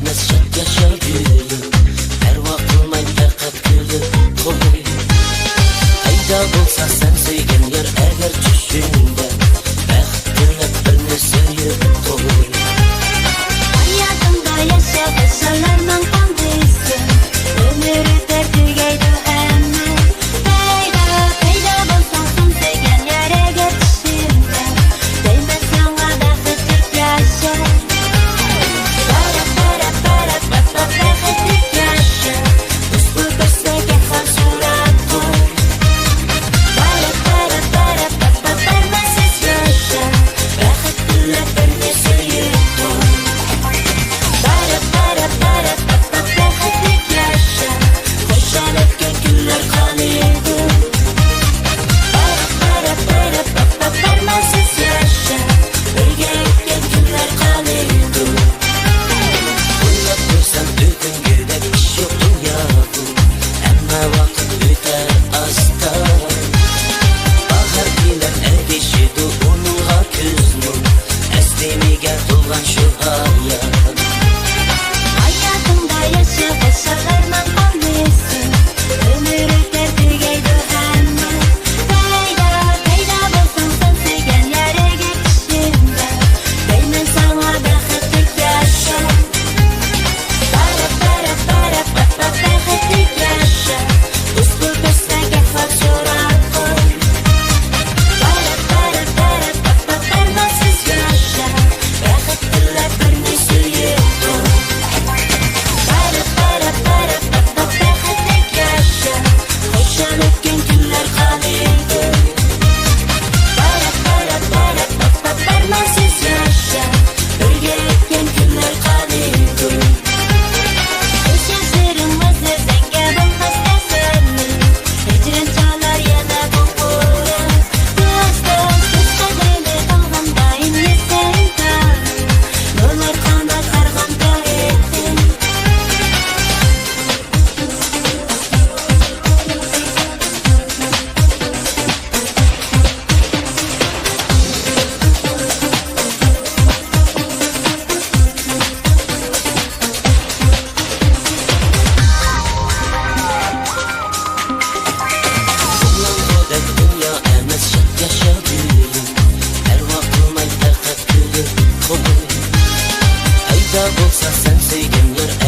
emas şat yaşa gülüm. Her vakılmay fakat gülüm koy. Ayda bolsa sen söygen yer eğer düşünde baxt dilep birini söyüp koy. Hayatımda yaşa başarlarman kaldıysa ömrü tertügeydi emme. Peyda bolsan sen söygen yere geçişimde değmez sana bakıtlık yaşa. Bakıtlık yaşa. Uslu gösterge hal surat koy. Permesiz yaşa. Bakıt dilep birini söyüp koy. Bakıtlık yaşa. Hoşlanıp günler kalıydı. Permesiz yaşa. Birge gitken günler kalıydı. Uylap dursan ötün güde iş yok dünyada. Emma vakit öter asta. Bahar bilen ergeşidi onunla küznüm. Esdemiga to'lgan shu hayat. Hayatımda yaşa başarlarman kaldıysa ömrü tertügeydi emme. Peyda bolsan sen söygen yere geçişimde değmez sana bakıtlık yaşa. Bakıtlık yaşa. Uslu gösterge hal surat koy. Permesiz yaşa. Bakıt dilep birini söyüp koy. Bakıtlık yaşa. Hoşlanıp günler kalıydı. Permesiz yaşa. Birge gitken günler kalıydı. Gözlerim özlezenge bulmaz eserli. Hicrin çalar yana kokura. Kız kadrini kalgandayım yesen tanı. Nurlar kanat karganda ettin. Bulangıda dünya emas şat yaşa gülüm. Her vakılmay fakat gülüm koy. Ayda bolsa sen söygen yer